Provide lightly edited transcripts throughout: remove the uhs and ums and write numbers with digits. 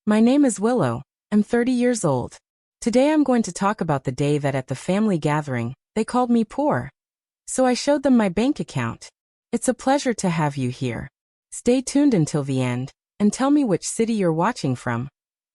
My name is Willow. I'm 30 years old. Today I'm going to talk about the day that at the family gathering, they called me poor. So I showed them my bank account. It's a pleasure to have you here. Stay tuned until the end, and tell me which city you're watching from.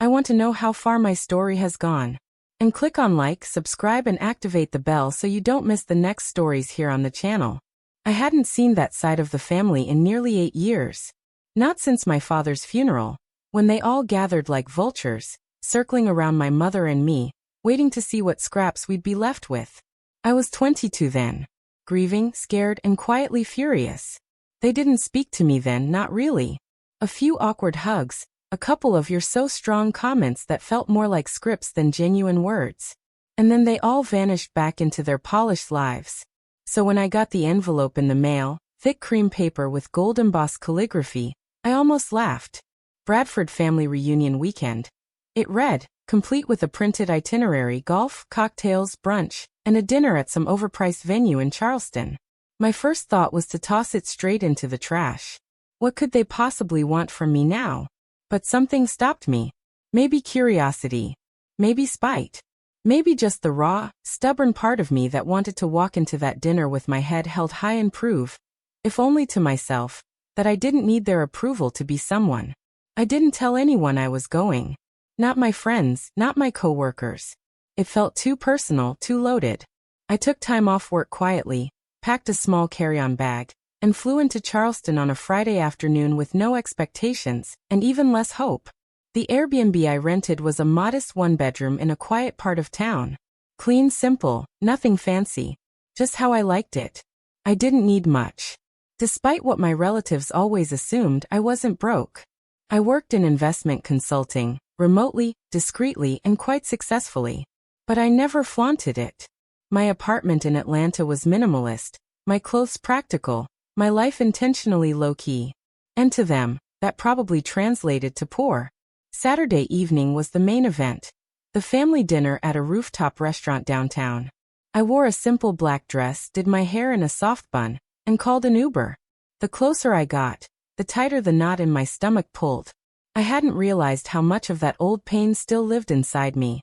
I want to know how far my story has gone. And click on like, subscribe and activate the bell so you don't miss the next stories here on the channel. I hadn't seen that side of the family in nearly 8 years. Not since my father's funeral, when they all gathered like vultures, circling around my mother and me, waiting to see what scraps we'd be left with. I was 22 then. Grieving, scared, and quietly furious. They didn't speak to me then, not really. A few awkward hugs, a couple of "you're so strong" comments that felt more like scripts than genuine words. And then they all vanished back into their polished lives. So when I got the envelope in the mail, thick cream paper with gold embossed calligraphy, I almost laughed. Bradford Family Reunion Weekend. It read, complete with a printed itinerary: golf, cocktails, brunch, and a dinner at some overpriced venue in Charleston. My first thought was to toss it straight into the trash. What could they possibly want from me now? But something stopped me. Maybe curiosity. Maybe spite. Maybe just the raw, stubborn part of me that wanted to walk into that dinner with my head held high and prove, if only to myself, that I didn't need their approval to be someone. I didn't tell anyone I was going. Not my friends, not my coworkers. It felt too personal, too loaded. I took time off work quietly, packed a small carry-on bag, and flew into Charleston on a Friday afternoon with no expectations, and even less hope. The Airbnb I rented was a modest one-bedroom in a quiet part of town. Clean, simple, nothing fancy. Just how I liked it. I didn't need much. Despite what my relatives always assumed, I wasn't broke. I worked in investment consulting, remotely, discreetly, and quite successfully. But I never flaunted it. My apartment in Atlanta was minimalist, my clothes practical, my life intentionally low-key. And to them, that probably translated to poor. Saturday evening was the main event. The family dinner at a rooftop restaurant downtown. I wore a simple black dress, did my hair in a soft bun, and called an Uber. The closer I got, the tighter the knot in my stomach pulled. I hadn't realized how much of that old pain still lived inside me.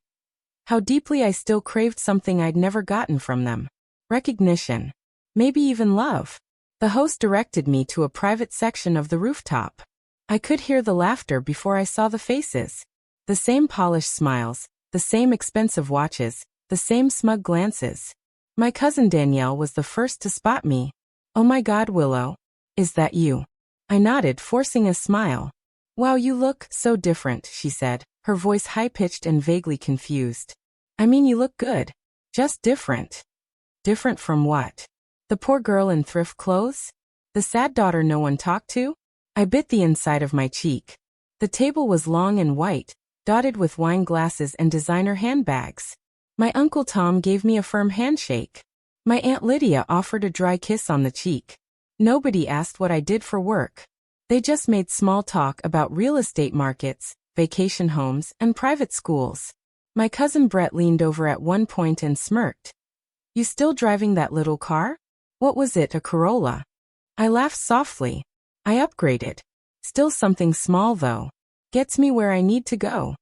How deeply I still craved something I'd never gotten from them. Recognition. Maybe even love. The host directed me to a private section of the rooftop. I could hear the laughter before I saw the faces. The same polished smiles, the same expensive watches, the same smug glances. My cousin Danielle was the first to spot me. "Oh my God, Willow. Is that you?" I nodded, forcing a smile. "Wow, you look so different," she said, her voice high-pitched and vaguely confused. "I mean, you look good. Just different." Different from what? The poor girl in thrift clothes? The sad daughter no one talked to? I bit the inside of my cheek. The table was long and white, dotted with wine glasses and designer handbags. My Uncle Tom gave me a firm handshake. My Aunt Lydia offered a dry kiss on the cheek. Nobody asked what I did for work. They just made small talk about real estate markets, vacation homes, and private schools. My cousin Brett leaned over at one point and smirked. "You still driving that little car? What was it, a Corolla?" I laughed softly. "I upgraded. Still something small though. Gets me where I need to go."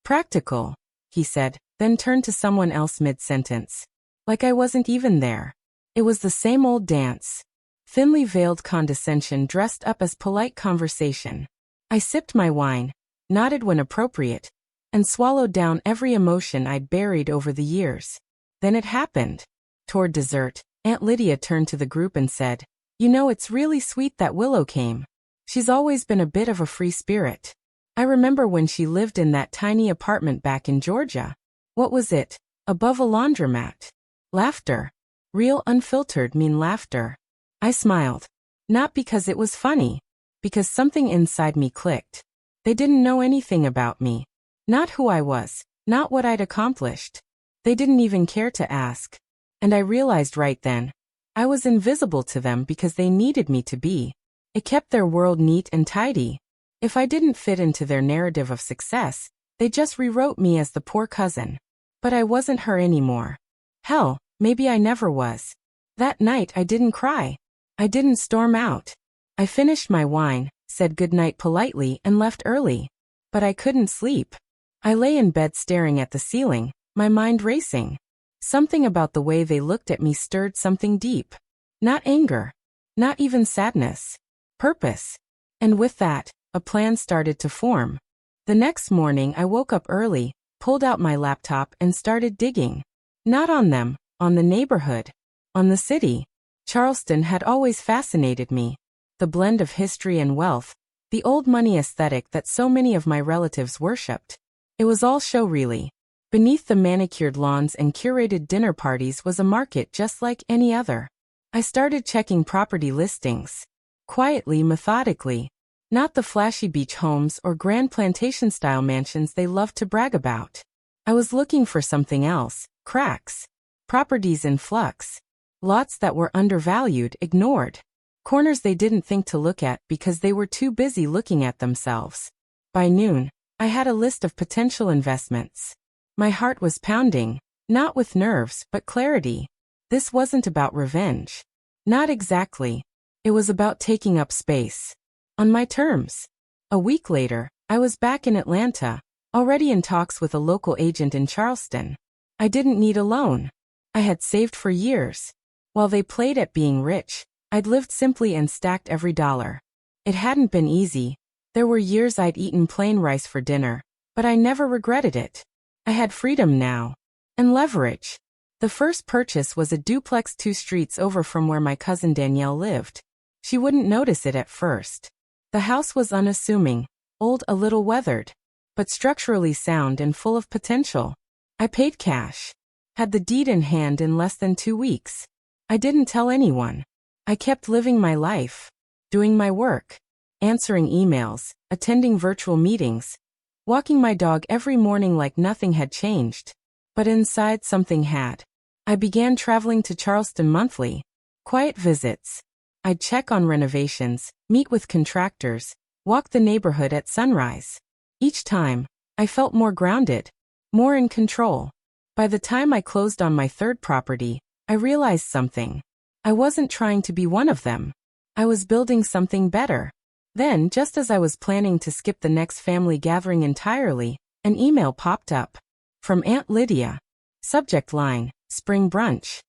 "Practical," he said, then turned to someone else mid-sentence. Like I wasn't even there. It was the same old dance. Thinly veiled condescension dressed up as polite conversation. I sipped my wine, nodded when appropriate, and swallowed down every emotion I'd buried over the years. Then it happened. Toward dessert, Aunt Lydia turned to the group and said, "You know, it's really sweet that Willow came. She's always been a bit of a free spirit. I remember when she lived in that tiny apartment back in Georgia. What was it? Above a laundromat." Laughter. Real, unfiltered, mean laughter. I smiled. Not because it was funny. Because something inside me clicked. They didn't know anything about me. Not who I was. Not what I'd accomplished. They didn't even care to ask. And I realized right then, I was invisible to them because they needed me to be. It kept their world neat and tidy. If I didn't fit into their narrative of success, they just rewrote me as the poor cousin. But I wasn't her anymore. Hell, maybe I never was. That night I didn't cry. I didn't storm out. I finished my wine, said goodnight politely, and left early. But I couldn't sleep. I lay in bed staring at the ceiling, my mind racing. Something about the way they looked at me stirred something deep. Not anger. Not even sadness. Purpose. And with that, a plan started to form. The next morning I woke up early, pulled out my laptop and started digging. Not on them, on the neighborhood. On the city. Charleston had always fascinated me. The blend of history and wealth. The old money aesthetic that so many of my relatives worshipped. It was all show really. Beneath the manicured lawns and curated dinner parties was a market just like any other. I started checking property listings. Quietly, methodically. Not the flashy beach homes or grand plantation-style mansions they loved to brag about. I was looking for something else. Cracks. Properties in flux. Lots that were undervalued, ignored. Corners they didn't think to look at because they were too busy looking at themselves. By noon, I had a list of potential investments. My heart was pounding, not with nerves but clarity. This wasn't about revenge. Not exactly. It was about taking up space. On my terms. A week later, I was back in Atlanta, already in talks with a local agent in Charleston. I didn't need a loan. I had saved for years. While they played at being rich, I'd lived simply and stacked every dollar. It hadn't been easy. There were years I'd eaten plain rice for dinner, but I never regretted it. I had freedom now. And leverage. The first purchase was a duplex 2 streets over from where my cousin Danielle lived. She wouldn't notice it at first. The house was unassuming, old, a little weathered, but structurally sound and full of potential. I paid cash. Had the deed in hand in less than 2 weeks. I didn't tell anyone. I kept living my life. Doing my work. Answering emails, attending virtual meetings. Walking my dog every morning like nothing had changed. But inside something had. I began traveling to Charleston monthly. Quiet visits. I'd check on renovations, meet with contractors, walk the neighborhood at sunrise. Each time, I felt more grounded, more in control. By the time I closed on my third property, I realized something. I wasn't trying to be one of them. I was building something better. Then, just as I was planning to skip the next family gathering entirely, an email popped up. From Aunt Lydia. Subject line, Spring Brunch.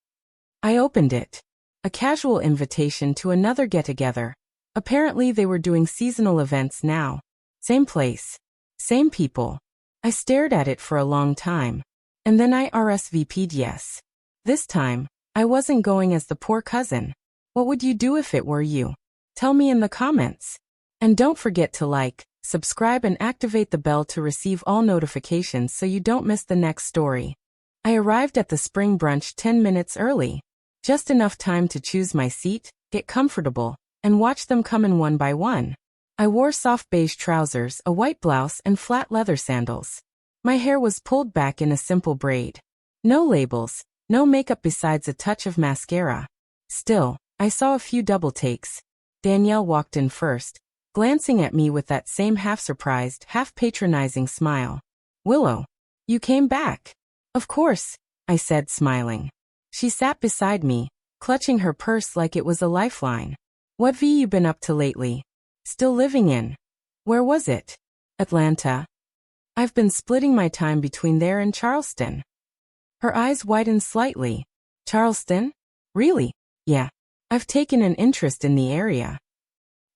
I opened it. A casual invitation to another get-together. Apparently they were doing seasonal events now. Same place. Same people. I stared at it for a long time. And then I RSVP'd yes. This time, I wasn't going as the poor cousin. What would you do if it were you? Tell me in the comments. And don't forget to like, subscribe and activate the bell to receive all notifications so you don't miss the next story. I arrived at the spring brunch 10 minutes early. Just enough time to choose my seat, get comfortable, and watch them come in one by one. I wore soft beige trousers, a white blouse, and flat leather sandals. My hair was pulled back in a simple braid. No labels, no makeup besides a touch of mascara. Still, I saw a few double takes. Danielle walked in first, glancing at me with that same half-surprised, half-patronizing smile. "Willow, you came back." "Of course," I said, smiling. She sat beside me, clutching her purse like it was a lifeline. "What have you been up to lately?" "Still living in." "Where was it?" "Atlanta." "I've been splitting my time between there and Charleston." Her eyes widened slightly. "Charleston? Really?" "Yeah. I've taken an interest in the area."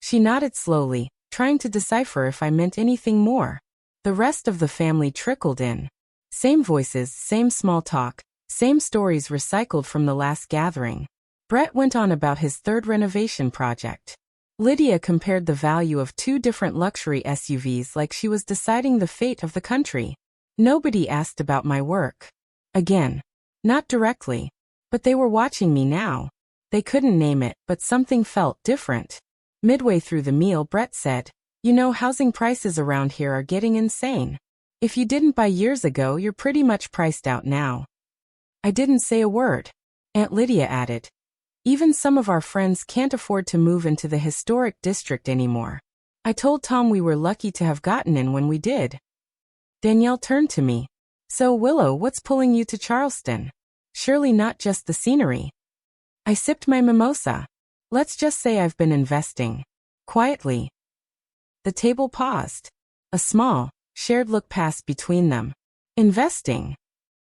She nodded slowly, trying to decipher if I meant anything more. The rest of the family trickled in. Same voices, same small talk, same stories recycled from the last gathering. Brett went on about his third renovation project. Lydia compared the value of 2 different luxury SUVs like she was deciding the fate of the country. Nobody asked about my work. Again. Not directly. But they were watching me now. They couldn't name it, but something felt different. Midway through the meal, Brett said, "You know, housing prices around here are getting insane. If you didn't buy years ago, you're pretty much priced out now." I didn't say a word. Aunt Lydia added, "Even some of our friends can't afford to move into the historic district anymore." I told Tom we were lucky to have gotten in when we did. Danielle turned to me. "So, Willow, what's pulling you to Charleston? Surely not just the scenery." I sipped my mimosa. "Let's just say I've been investing." Quietly. The table paused. A small, shared look passed between them. Investing?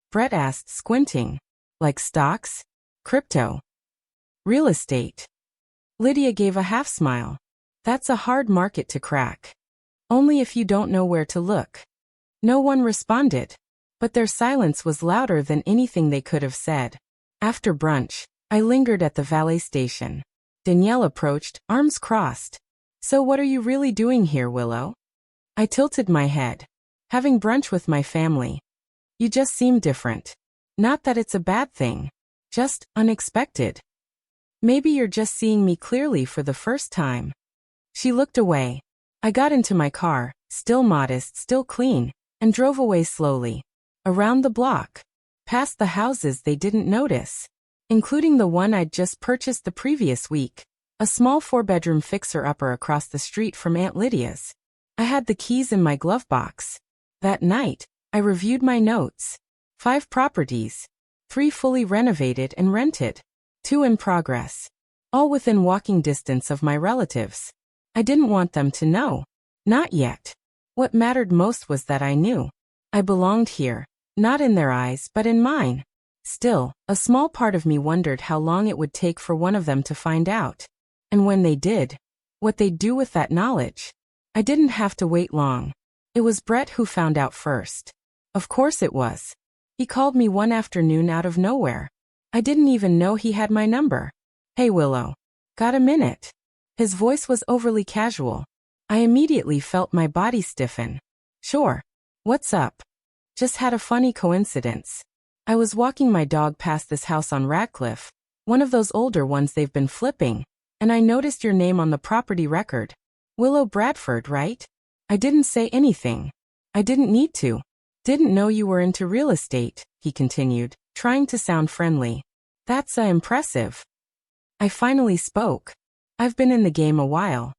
Brett asked, squinting. Like stocks? Crypto? Real estate? Lydia gave a half smile. That's a hard market to crack. Only if you don't know where to look. No one responded, but their silence was louder than anything they could have said. After brunch, I lingered at the valet station. Danielle approached, arms crossed. So what are you really doing here, Willow? I tilted my head. Having brunch with my family. You just seem different. Not that it's a bad thing. Just unexpected. Maybe you're just seeing me clearly for the first time. She looked away. I got into my car, still modest, still clean, and drove away slowly. Around the block. Past the houses they didn't notice. Including the one I'd just purchased the previous week. A small 4-bedroom fixer-upper across the street from Aunt Lydia's. I had the keys in my glove box. That night, I reviewed my notes. 5 properties. 3 fully renovated and rented. 2 in progress. All within walking distance of my relatives. I didn't want them to know. Not yet. What mattered most was that I knew. I belonged here, not in their eyes but in mine. Still, a small part of me wondered how long it would take for one of them to find out. And when they did, what they'd do with that knowledge. I didn't have to wait long. It was Brett who found out first. Of course it was. He called me one afternoon out of nowhere. I didn't even know he had my number. Hey Willow. Got a minute? His voice was overly casual. I immediately felt my body stiffen. Sure. What's up? Just had a funny coincidence. I was walking my dog past this house on Radcliffe, one of those older ones they've been flipping, and I noticed your name on the property record. Willow Bradford, right? I didn't say anything. I didn't need to. Didn't know you were into real estate, he continued, trying to sound friendly. That's impressive. I finally spoke. I've been in the game a while.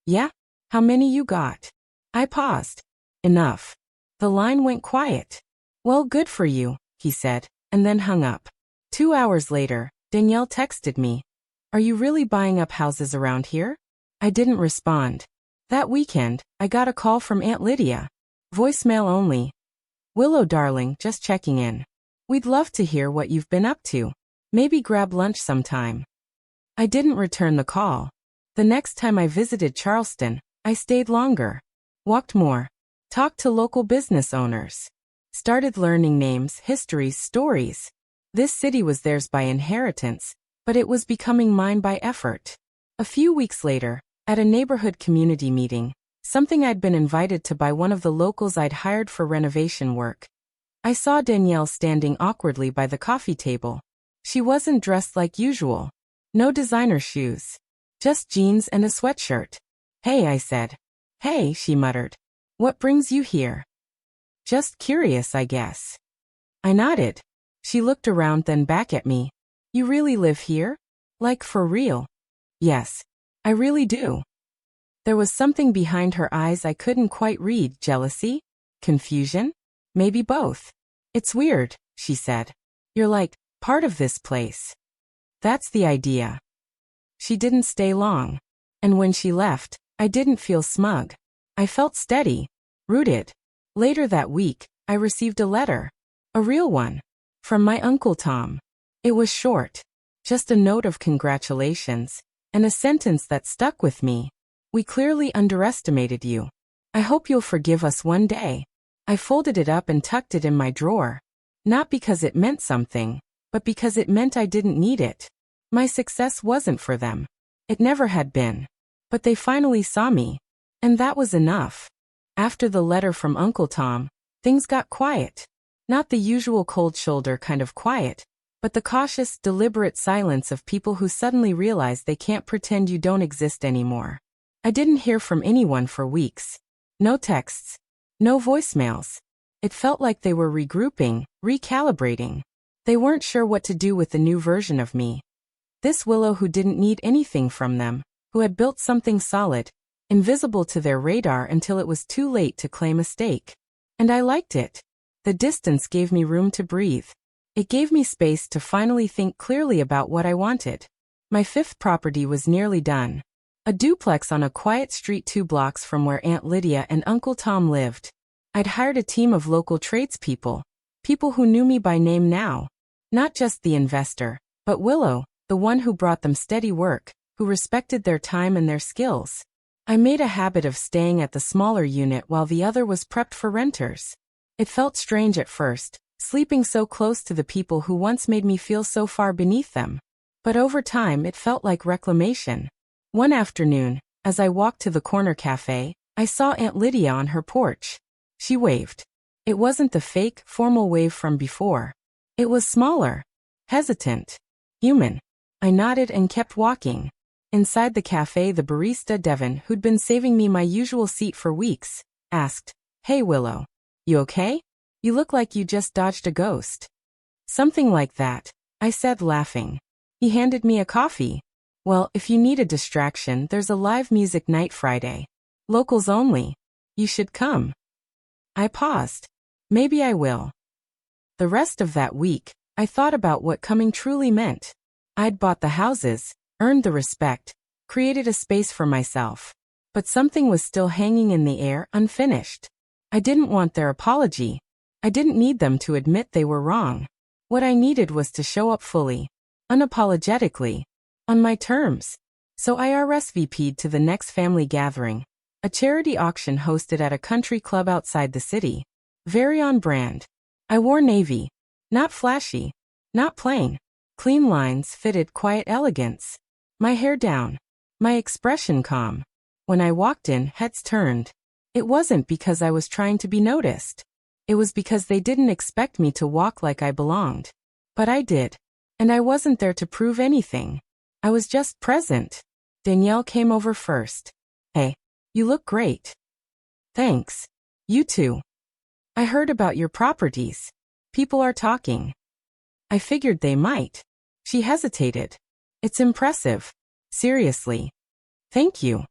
Yeah? How many you got? I paused. Enough. The line went quiet. Well, good for you, he said, and then hung up. 2 hours later, Danielle texted me. Are you really buying up houses around here? I didn't respond. That weekend, I got a call from Aunt Lydia. Voicemail only. Willow darling, just checking in. We'd love to hear what you've been up to. Maybe grab lunch sometime. I didn't return the call. The next time I visited Charleston, I stayed longer. Walked more. Talked to local business owners. Started learning names, histories, stories. This city was theirs by inheritance, but it was becoming mine by effort. A few weeks later, at a neighborhood community meeting, something I'd been invited to by one of the locals I'd hired for renovation work, I saw Danielle standing awkwardly by the coffee table. She wasn't dressed like usual. No designer shoes. Just jeans and a sweatshirt. Hey, I said. Hey, she muttered. What brings you here? Just curious, I guess. I nodded. She looked around then back at me. You really live here? Like for real? Yes, I really do. There was something behind her eyes I couldn't quite read. Jealousy? Confusion? Maybe both. It's weird, she said. You're like, part of this place. That's the idea. She didn't stay long. And when she left, I didn't feel smug. I felt steady. Rooted. Later that week, I received a letter. A real one. From my Uncle Tom. It was short. Just a note of congratulations. And a sentence that stuck with me. We clearly underestimated you. I hope you'll forgive us one day. I folded it up and tucked it in my drawer. Not because it meant something, but because it meant I didn't need it. My success wasn't for them. It never had been. But they finally saw me. And that was enough. After the letter from Uncle Tom, things got quiet. Not the usual cold shoulder kind of quiet, but the cautious, deliberate silence of people who suddenly realize they can't pretend you don't exist anymore. I didn't hear from anyone for weeks. No texts. No voicemails. It felt like they were regrouping, recalibrating. They weren't sure what to do with the new version of me. This Willow who didn't need anything from them, who had built something solid, invisible to their radar until it was too late to claim a stake. And I liked it. The distance gave me room to breathe. It gave me space to finally think clearly about what I wanted. My 5th property was nearly done. A duplex on a quiet street 2 blocks from where Aunt Lydia and Uncle Tom lived. I'd hired a team of local tradespeople, people who knew me by name now. Not just the investor, but Willow, the one who brought them steady work, who respected their time and their skills. I made a habit of staying at the smaller unit while the other was prepped for renters. It felt strange at first, sleeping so close to the people who once made me feel so far beneath them. But over time it felt like reclamation. One afternoon, as I walked to the corner cafe, I saw Aunt Lydia on her porch. She waved. It wasn't the fake, formal wave from before. It was smaller, hesitant, human. I nodded and kept walking. Inside the cafe, the barista Devin, who'd been saving me my usual seat for weeks, asked, "Hey Willow, you okay? You look like you just dodged a ghost." "Something like that," I said, laughing. He handed me a coffee. "Well, if you need a distraction, there's a live music night Friday. Locals only. You should come." I paused. Maybe I will. The rest of that week, I thought about what coming truly meant. I'd bought the houses, earned the respect, created a space for myself. But something was still hanging in the air, unfinished. I didn't want their apology. I didn't need them to admit they were wrong. What I needed was to show up fully, unapologetically, on my terms. So I RSVP'd to the next family gathering, a charity auction hosted at a country club outside the city. Very on brand. I wore navy. Not flashy. Not plain. Clean lines fitted quiet elegance. My hair down. My expression calm. When I walked in, heads turned. It wasn't because I was trying to be noticed. It was because they didn't expect me to walk like I belonged. But I did. And I wasn't there to prove anything. I was just present. Danielle came over first. "Hey, you look great." "Thanks. You too. I heard about your properties. People are talking." I figured they might. She hesitated. "It's impressive. Seriously. Thank you."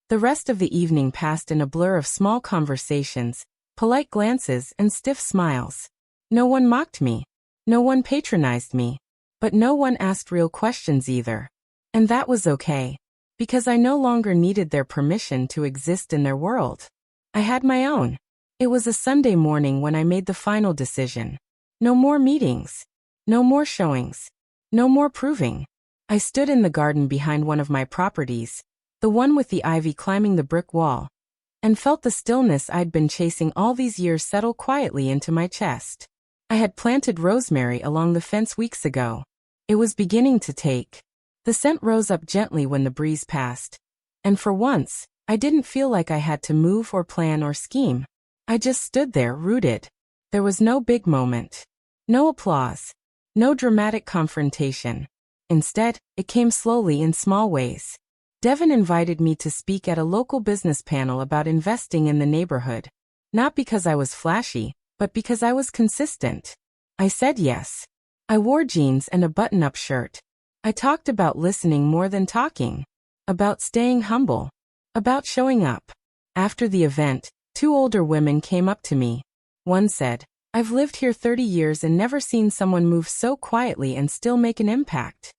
The rest of the evening passed in a blur of small conversations, polite glances, and stiff smiles. No one mocked me. No one patronized me. But no one asked real questions either. And that was okay. Because I no longer needed their permission to exist in their world. I had my own. It was a Sunday morning when I made the final decision. No more meetings. No more showings. No more proving. I stood in the garden behind one of my properties, the one with the ivy climbing the brick wall, and felt the stillness I'd been chasing all these years settle quietly into my chest. I had planted rosemary along the fence weeks ago. It was beginning to take. The scent rose up gently when the breeze passed. And for once, I didn't feel like I had to move or plan or scheme. I just stood there, rooted. There was no big moment. No applause. No dramatic confrontation. Instead, it came slowly in small ways. Devin invited me to speak at a local business panel about investing in the neighborhood. Not because I was flashy, but because I was consistent. I said yes. I wore jeans and a button-up shirt. I talked about listening more than talking. About staying humble. About showing up. After the event, 2 older women came up to me. One said, "I've lived here 30 years and never seen someone move so quietly and still make an impact."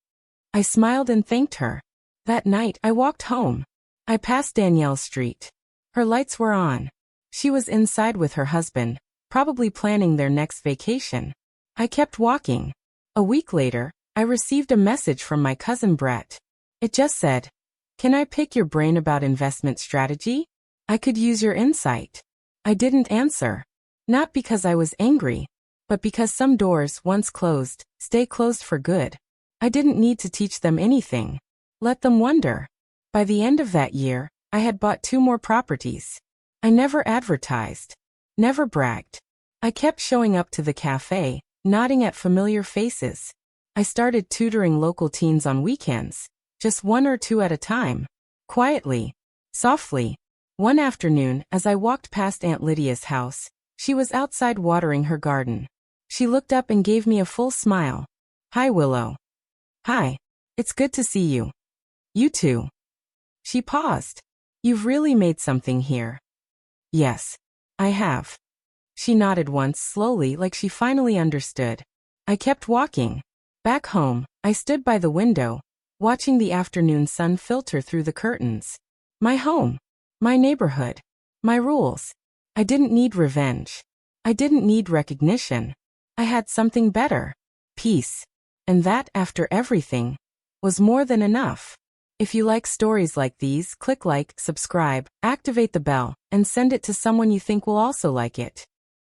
I smiled and thanked her. That night, I walked home. I passed Danielle's street. Her lights were on. She was inside with her husband, probably planning their next vacation. I kept walking. A week later, I received a message from my cousin Brett. It just said, "Can I pick your brain about investment strategy? I could use your insight." I didn't answer. Not because I was angry, but because some doors, once closed, stay closed for good. I didn't need to teach them anything. Let them wonder. By the end of that year, I had bought 2 more properties. I never advertised. Never bragged. I kept showing up to the cafe, nodding at familiar faces. I started tutoring local teens on weekends, just 1 or 2 at a time. Quietly. Softly. One afternoon, as I walked past Aunt Lydia's house, she was outside watering her garden. She looked up and gave me a full smile. "Hi, Willow." "Hi. It's good to see you." "You too." She paused. "You've really made something here." "Yes, I have." She nodded once slowly like she finally understood. I kept walking. Back home, I stood by the window, watching the afternoon sun filter through the curtains. My home. My neighborhood. My rules. I didn't need revenge. I didn't need recognition. I had something better. Peace. And that, after everything, was more than enough. If you like stories like these, click like, subscribe, activate the bell, and send it to someone you think will also like it.